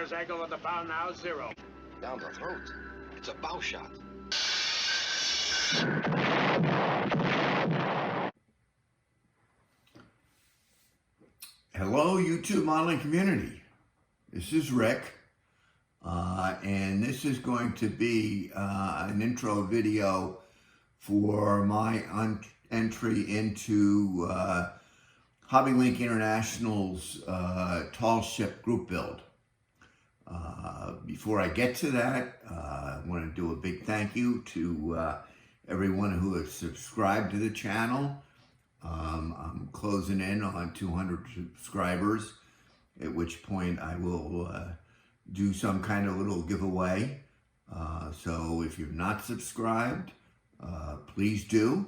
Reverse angle of the bow now, 0. Down the throat. It's a bow shot. Hello, YouTube modeling community. This is Rick, and this is going to be an intro video for my entry into HobbyLink International's tall ship group build. Before I get to that, I want to do a big thank you to everyone who has subscribed to the channel. I'm closing in on 200 subscribers, at which point I will do some kind of little giveaway. So if you're not subscribed, please do.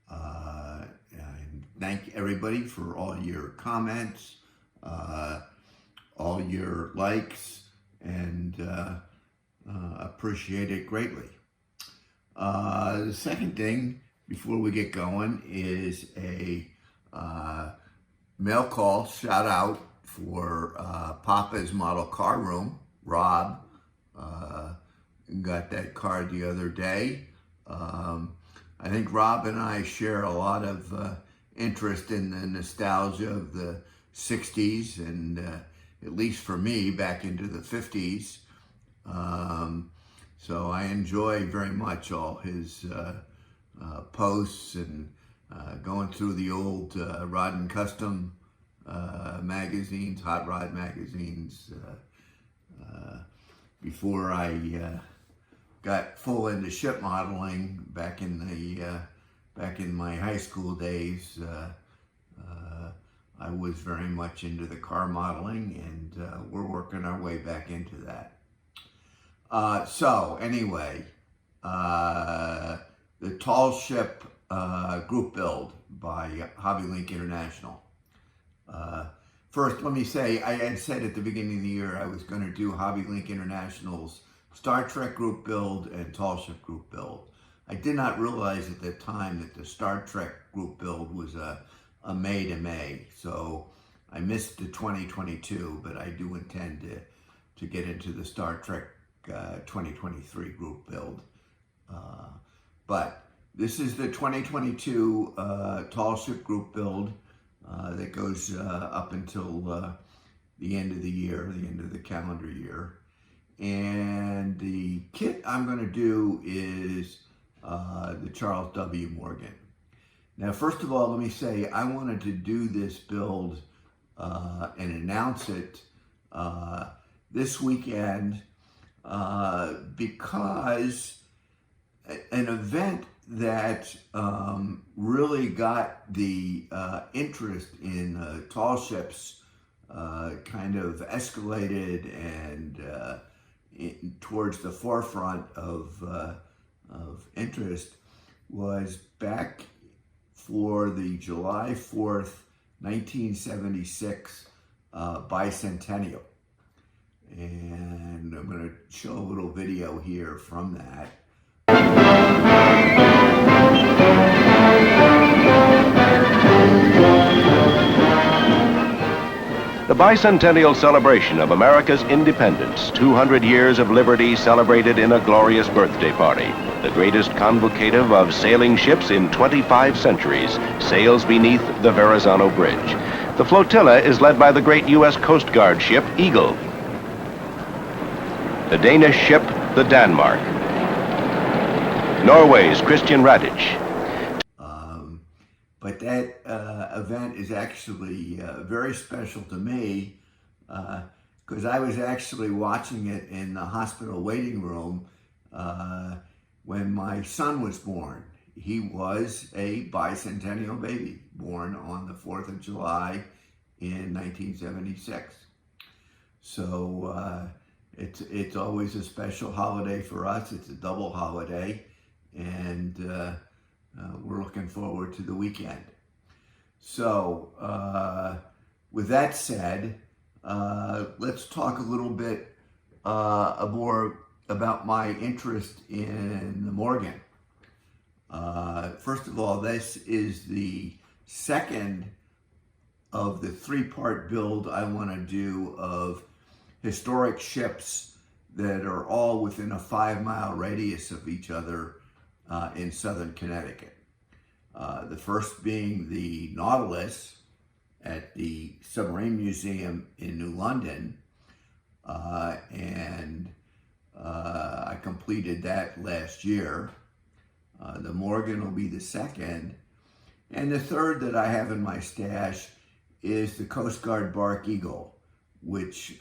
And thank everybody for all your comments, all your likes, and appreciate it greatly. The second thing before we get going is a mail call shout out for Papa's Model Car Room. Rob got that car the other day. I think Rob and I share a lot of interest in the nostalgia of the 60s and at least for me back into the 50s. So I enjoy very much all his posts and going through the old Rod and Custom magazines, hot rod magazines, before I got full into ship modeling back in my high school days. I was very much into the car modeling, and we're working our way back into that. So anyway, the tall ship group build by HobbyLink International. First, let me say, I had said at the beginning of the year I was going to do HobbyLink International's Star Trek group build and tall ship group build. I did not realize at the time that the Star Trek group build was a May to May, so I missed the 2022, but I do intend to get into the Star Trek 2023 group build. But this is the 2022 tall ship group build that goes up until the end of the year, the end of the calendar year. And the kit I'm going to do is the Charles W. Morgan. Now, first of all, let me say I wanted to do this build and announce it this weekend because an event that really got the interest in tall ships kind of escalated and towards the forefront of interest was back for the July 4th, 1976 bicentennial. And I'm going to show a little video here from that. The bicentennial celebration of America's independence, 200 years of liberty celebrated in a glorious birthday party. The greatest convocative of sailing ships in 25 centuries sails beneath the Verrazano Bridge. The flotilla is led by the great U.S. Coast Guard ship Eagle, the Danish ship the Danmark, Norway's Christian Radich. But that event is actually very special to me because I was actually watching it in the hospital waiting room when my son was born. He was a bicentennial baby, born on the 4th of July in 1976. So it's always a special holiday for us. It's a double holiday, and we're looking forward to the weekend. So with that said, let's talk a little bit more about my interest in the Morgan. First of all, this is the second of the three-part build I want to do of historic ships that are all within a 5-mile radius of each other in southern Connecticut. The first being the Nautilus at the Submarine Museum in New London, and I completed that last year. The Morgan will be the second, and the third that I have in my stash is the Coast Guard Bark Eagle, which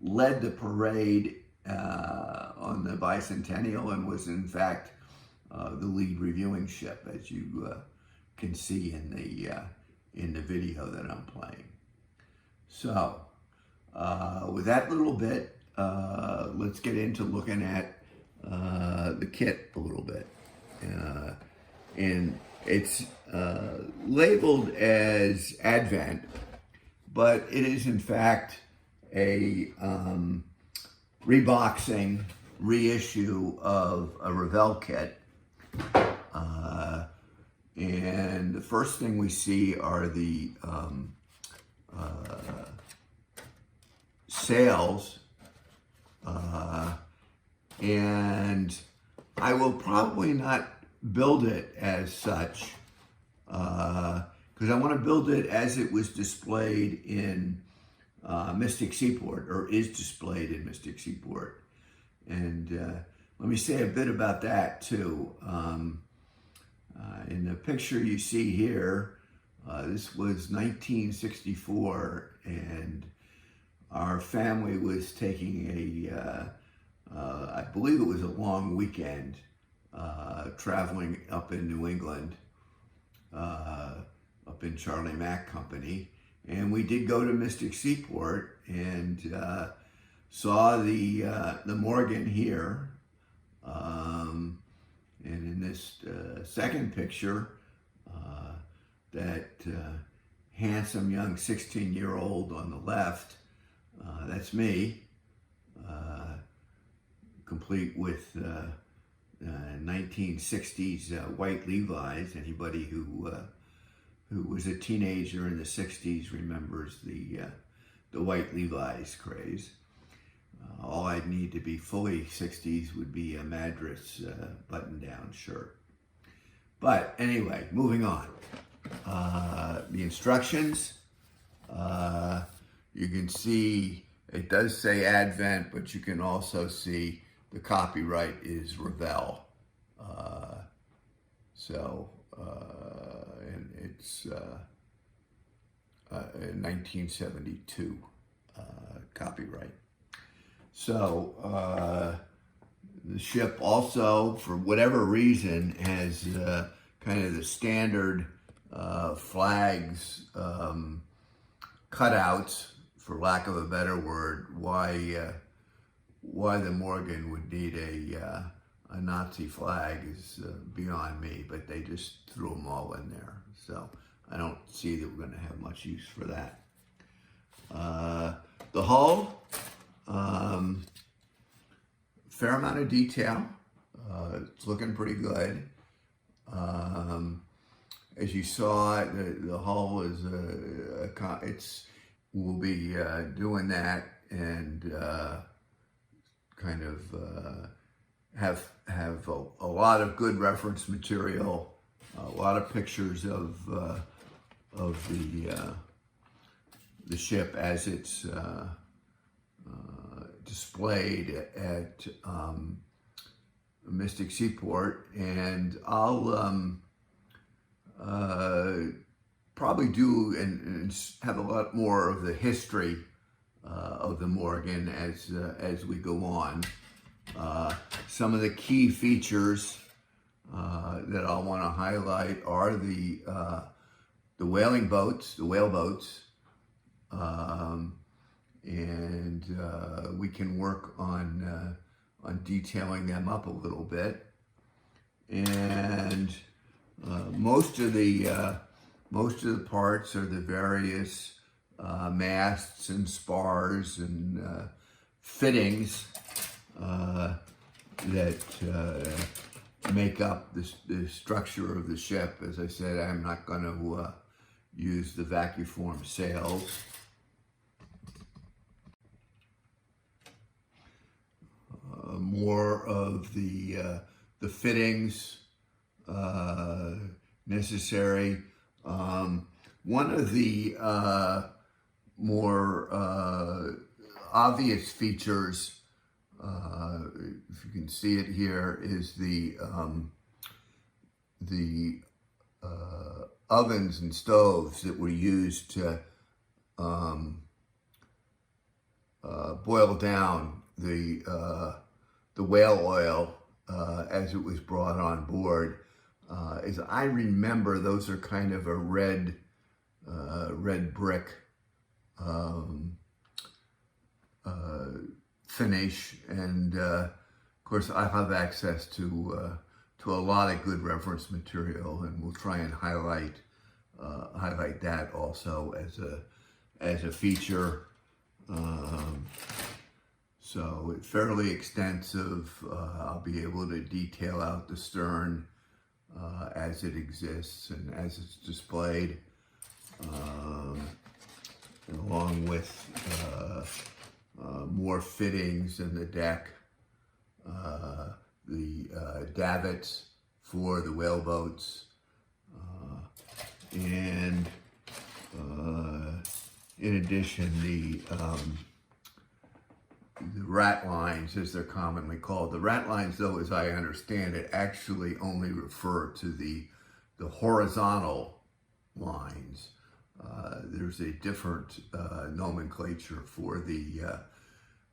led the parade on the bicentennial and was in fact the lead reviewing ship, as you can see in the video that I'm playing. So with that little bit, let's get into looking at the kit a little bit. And it's labeled as Advent, but it is in fact a reboxing reissue of a Revell kit. And the first thing we see are the sails, and I will probably not build it as such, because I want to build it as it was displayed in Mystic Seaport, or is displayed in Mystic Seaport. And let me say a bit about that too. In the picture you see here, this was 1964, and our family was taking I believe it was a long weekend, traveling up in New England, up in Charlie Mack Company. And we did go to Mystic Seaport and saw the Morgan here. And in this second picture, that handsome young 16-year-old on the left, that's me, complete with 1960s white Levi's. Anybody who was a teenager in the 60s remembers the white Levi's craze. All I'd need to be fully 60s would be a Madras button-down shirt. But anyway, moving on. The instructions, you can see it does say Advent, but you can also see the copyright is Revell. And it's 1972 copyright. So the ship also, for whatever reason, has kind of the standard flags, cutouts, for lack of a better word. Why the Morgan would need a Nazi flag is beyond me, but they just threw them all in there. So I don't see that we're going to have much use for that. The hull, fair amount of detail. It's looking pretty good. As you saw, the hull is we'll be doing that and kind of have a lot of good reference material, a lot of pictures of the ship as it's displayed at Mystic Seaport, and I'll probably do and have a lot more of the history of the Morgan as we go on. Some of the key features that I'll want to highlight are the whaling boats, the whale boats, and we can work on detailing them up a little bit. And most of the parts are the various masts and spars and fittings that make up the structure of the ship. As I said, I'm not going to use the vacuform sails. more of the fittings necessary. One of the more obvious features, if you can see it here, is the ovens and stoves that were used to boil down the whale oil as it was brought on board. As I remember, those are kind of a red brick finish, and of course I have access to a lot of good reference material, and we'll try and highlight that also as a feature. So it's fairly extensive. I'll be able to detail out the stern as it exists and as it's displayed, along with more fittings in the deck, the davits for the whaleboats, and in addition, the rat lines, as they're commonly called. The rat lines, though, as I understand it, actually only refer to the horizontal lines. There's a different nomenclature for the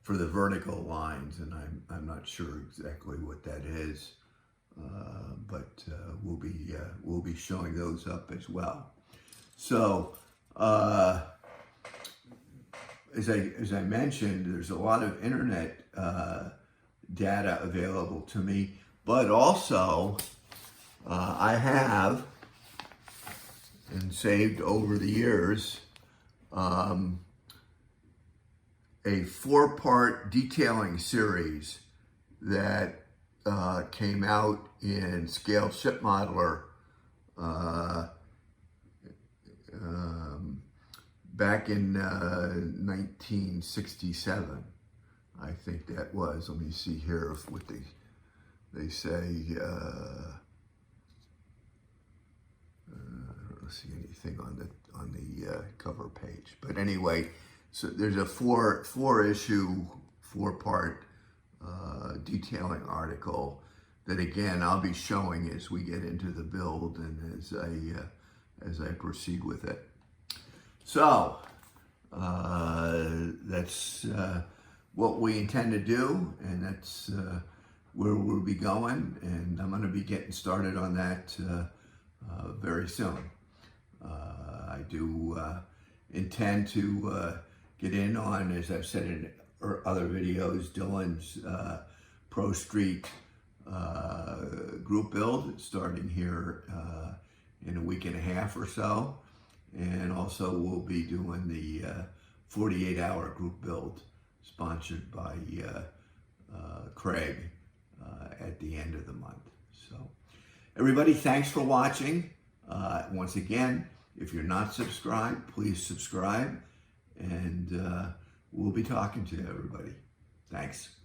vertical lines, and I'm not sure exactly what that is, but we'll be showing those up as well. So as I mentioned, there's a lot of internet data available to me, but also I have, and saved over the years, a 4-part detailing series that came out in Scale Ship Modeler back in 1967, I think that was. Let me see here if what they say. I don't see anything on the cover page, but anyway, so there's a 4-part detailing article that, again, I'll be showing as we get into the build and as I proceed with it. So that's what we intend to do, and that's where we'll be going, and I'm going to be getting started on that very soon. I do intend to get in on, as I've said in other videos, Dylan's Pro Street group build, starting here in a week and a half or so. And also we'll be doing the 48-hour group build sponsored by Craig at the end of the month. So everybody, thanks for watching. Once again, if you're not subscribed, please subscribe, and we'll be talking to everybody. Thanks.